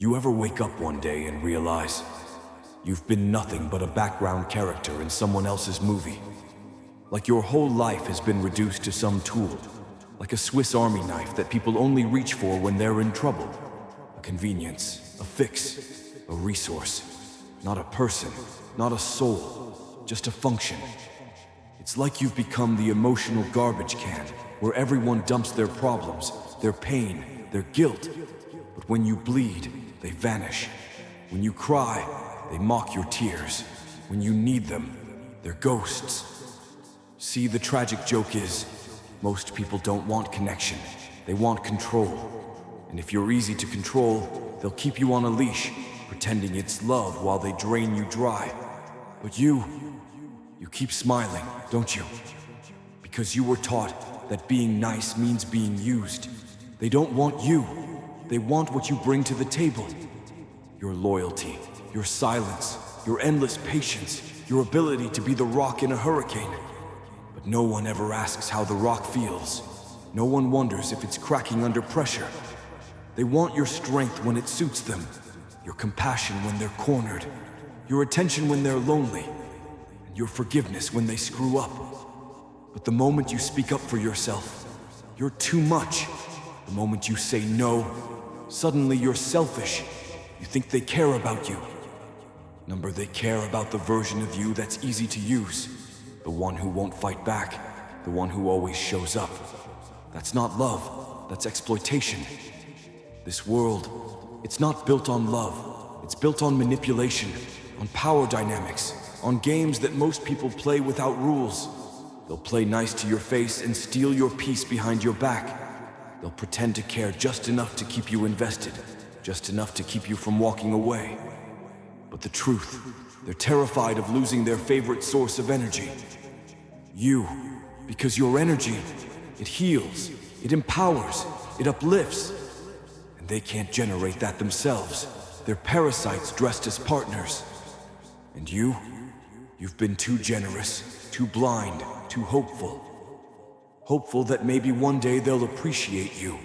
You ever wake up one day and realize you've been nothing but a background character in someone else's movie? Like your whole life has been reduced to some tool, like a Swiss Army knife that people only reach for when they're in trouble. A convenience, a fix, a resource. Not a person, not a soul, just a function. It's like you've become the emotional garbage can where everyone dumps their problems, their pain, their guilt. But when you bleed, they vanish. When you cry, they mock your tears. When you need them, they're ghosts. See, the tragic joke is, most people don't want connection. They want control. And if you're easy to control, they'll keep you on a leash, pretending it's love while they drain you dry. But you keep smiling, don't you? Because you were taught that being nice means being used. They don't want you. They want what you bring to the table. Your loyalty, your silence, your endless patience, your ability to be the rock in a hurricane. But no one ever asks how the rock feels. No one wonders if it's cracking under pressure. They want your strength when it suits them, your compassion when they're cornered, your attention when they're lonely, and your forgiveness when they screw up. But the moment you speak up for yourself, you're too much. The moment you say no, suddenly you're selfish. You think they care about you. They care about the version of you that's easy to use. The one who won't fight back. The one who always shows up. That's not love. That's exploitation. This world, it's not built on love. It's built on manipulation, on power dynamics, on games that most people play without rules. They'll play nice to your face and steal your peace behind your back. They'll pretend to care just enough to keep you invested, just enough to keep you from walking away. But the truth, they're terrified of losing their favorite source of energy. You, because your energy, it heals, it empowers, it uplifts. And they can't generate that themselves. They're parasites dressed as partners. And you've been too generous, too blind, too hopeful. Hopeful that maybe one day they'll appreciate you.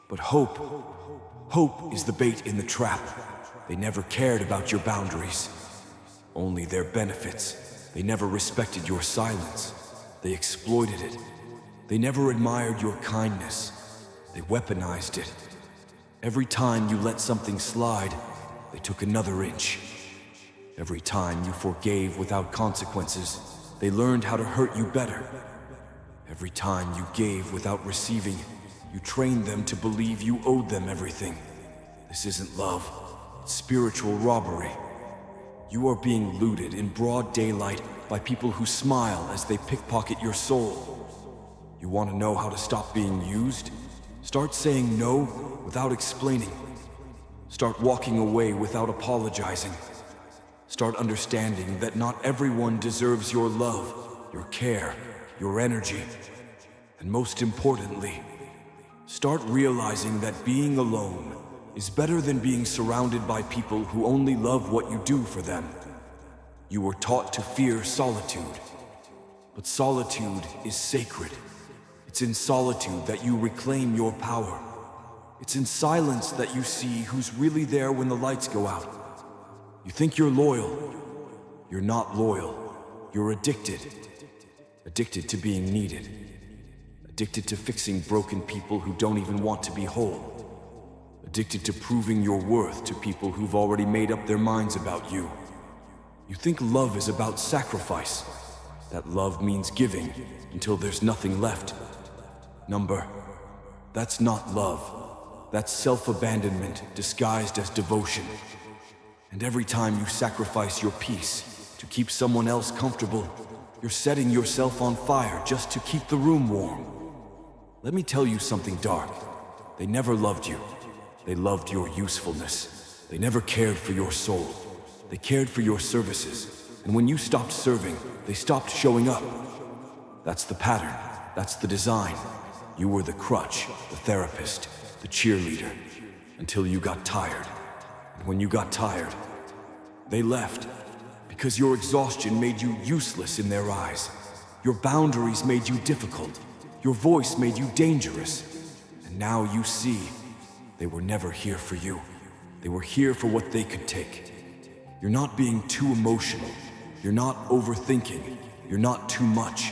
But hope is the bait in the trap. They never cared about your boundaries, only their benefits. They never respected your silence. They exploited it. They never admired your kindness. They weaponized it. Every time you let something slide, they took another inch. Every time you forgave without consequences, they learned how to hurt you better. Every time you gave without receiving, you trained them to believe you owed them everything. This isn't love, it's spiritual robbery. You are being looted in broad daylight by people who smile as they pickpocket your soul. You want to know how to stop being used? Start saying no without explaining. Start walking away without apologizing. Start understanding that not everyone deserves your love, your care, your energy. And most importantly, start realizing that being alone is better than being surrounded by people who only love what you do for them. You were taught to fear solitude, but solitude is sacred. It's in solitude that you reclaim your power. It's in silence that you see who's really there when the lights go out. You think you're loyal. You're not loyal. You're addicted. Addicted to being needed. Addicted to fixing broken people who don't even want to be whole. Addicted to proving your worth to people who've already made up their minds about you. You think love is about sacrifice. That love means giving until there's nothing left. That's not love. That's self-abandonment disguised as devotion. And every time you sacrifice your peace to keep someone else comfortable, you're setting yourself on fire just to keep the room warm. Let me tell you something dark. They never loved you. They loved your usefulness. They never cared for your soul. They cared for your services. And when you stopped serving, they stopped showing up. That's the pattern. That's the design. You were the crutch, the therapist, the cheerleader, until you got tired. And when you got tired, they left. Because your exhaustion made you useless in their eyes. Your boundaries made you difficult. Your voice made you dangerous. And now you see, they were never here for you. They were here for what they could take. You're not being too emotional. You're not overthinking. You're not too much.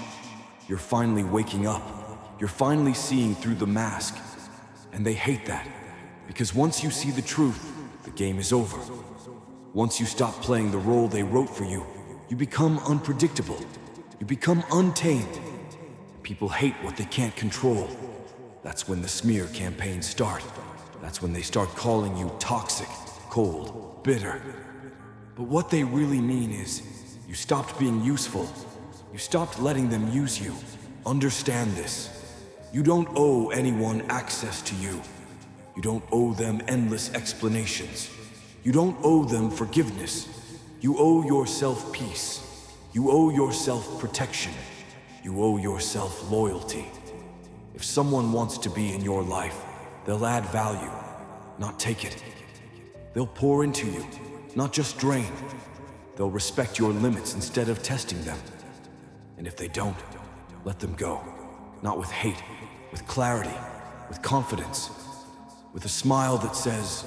You're finally waking up. You're finally seeing through the mask. And they hate that. Because once you see the truth, the game is over. Once you stop playing the role they wrote for you, you become unpredictable. You become untamed. People hate what they can't control. That's when the smear campaigns start. That's when they start calling you toxic, cold, bitter. But what they really mean is, you stopped being useful. You stopped letting them use you. Understand this. You don't owe anyone access to you. You don't owe them endless explanations. You don't owe them forgiveness. You owe yourself peace. You owe yourself protection. You owe yourself loyalty. If someone wants to be in your life, they'll add value, not take it. They'll pour into you, not just drain. They'll respect your limits instead of testing them. And if they don't, let them go. Not with hate, with clarity, with confidence, with a smile that says,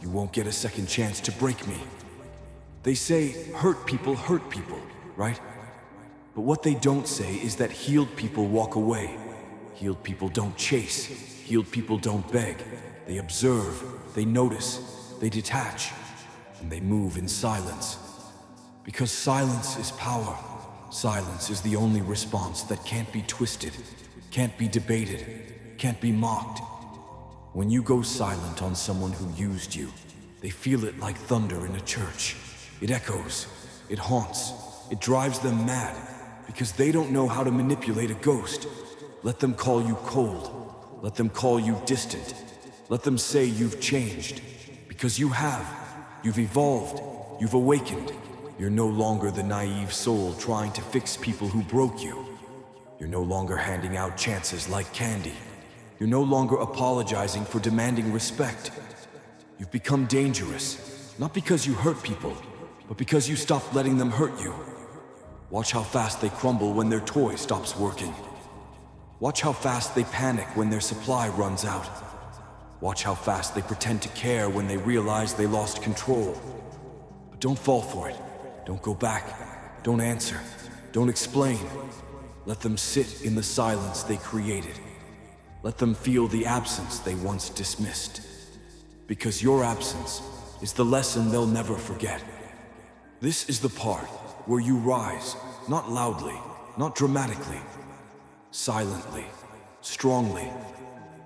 you won't get a second chance to break me. They say, hurt people, right? But what they don't say is that healed people walk away. Healed people don't chase. Healed people don't beg. They observe, they notice, they detach, and they move in silence. Because silence is power. Silence is the only response that can't be twisted, can't be debated, can't be mocked. When you go silent on someone who used you, they feel it like thunder in a church. It echoes, it haunts, it drives them mad, because they don't know how to manipulate a ghost. Let them call you cold. Let them call you distant. Let them say you've changed. Because you have. You've evolved. You've awakened. You're no longer the naive soul trying to fix people who broke you. You're no longer handing out chances like candy. You're no longer apologizing for demanding respect. You've become dangerous, not because you hurt people, but because you stopped letting them hurt you. Watch how fast they crumble when their toy stops working. Watch how fast they panic when their supply runs out. Watch how fast they pretend to care when they realize they lost control. But don't fall for it. Don't go back. Don't answer. Don't explain. Let them sit in the silence they created. Let them feel the absence they once dismissed. Because your absence is the lesson they'll never forget. This is the part where you rise, not loudly, not dramatically, silently, strongly.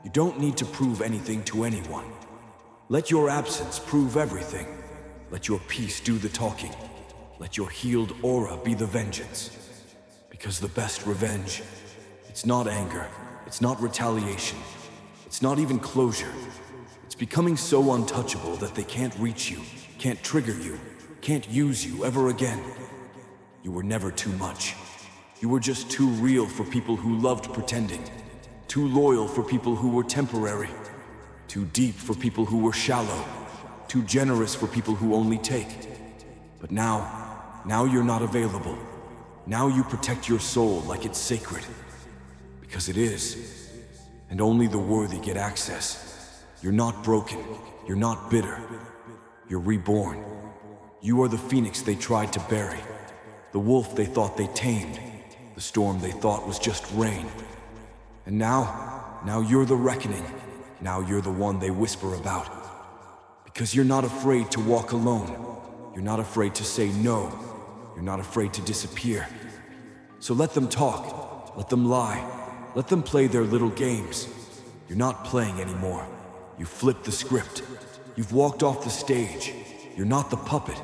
You don't need to prove anything to anyone. Let your absence prove everything. Let your peace do the talking. Let your healed aura be the vengeance. Because the best revenge, it's not anger, it's not retaliation, it's not even closure. It's becoming so untouchable that they can't reach you, can't trigger you, can't use you ever again. You were never too much. You were just too real for people who loved pretending, too loyal for people who were temporary, too deep for people who were shallow, too generous for people who only take. But now you're not available. Now you protect your soul like it's sacred. Because it is. And only the worthy get access. You're not broken. You're not bitter. You're reborn. You are the phoenix they tried to bury. The wolf they thought they tamed. The storm they thought was just rain. And now you're the reckoning. Now you're the one they whisper about. Because you're not afraid to walk alone. You're not afraid to say no. You're not afraid to disappear. So let them talk. Let them lie. Let them play their little games. You're not playing anymore. You flipped the script. You've walked off the stage. You're not the puppet.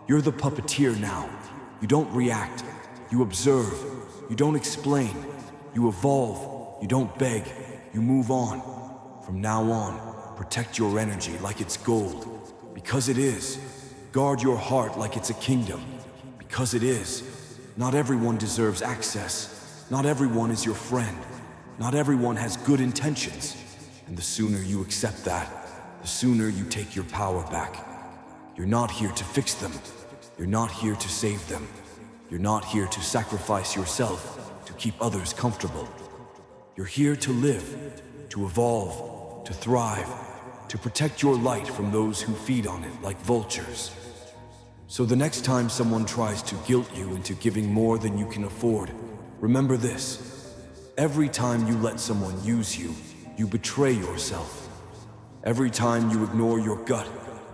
You're the puppeteer now. You don't react. You observe. You don't explain. You evolve. You don't beg. You move on. From now on, protect your energy like it's gold. Because it is. Guard your heart like it's a kingdom. Because it is. Not everyone deserves access. Not everyone is your friend. Not everyone has good intentions. And the sooner you accept that, the sooner you take your power back. You're not here to fix them. You're not here to save them. You're not here to sacrifice yourself to keep others comfortable. You're here to live, to evolve, to thrive, to protect your light from those who feed on it like vultures. So the next time someone tries to guilt you into giving more than you can afford, remember this: every time you let someone use you, you betray yourself. Every time you ignore your gut,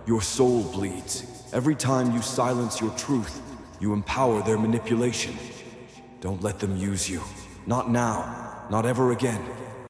your soul bleeds. Every time you silence your truth, you empower their manipulation. Don't let them use you. Not now, not ever again.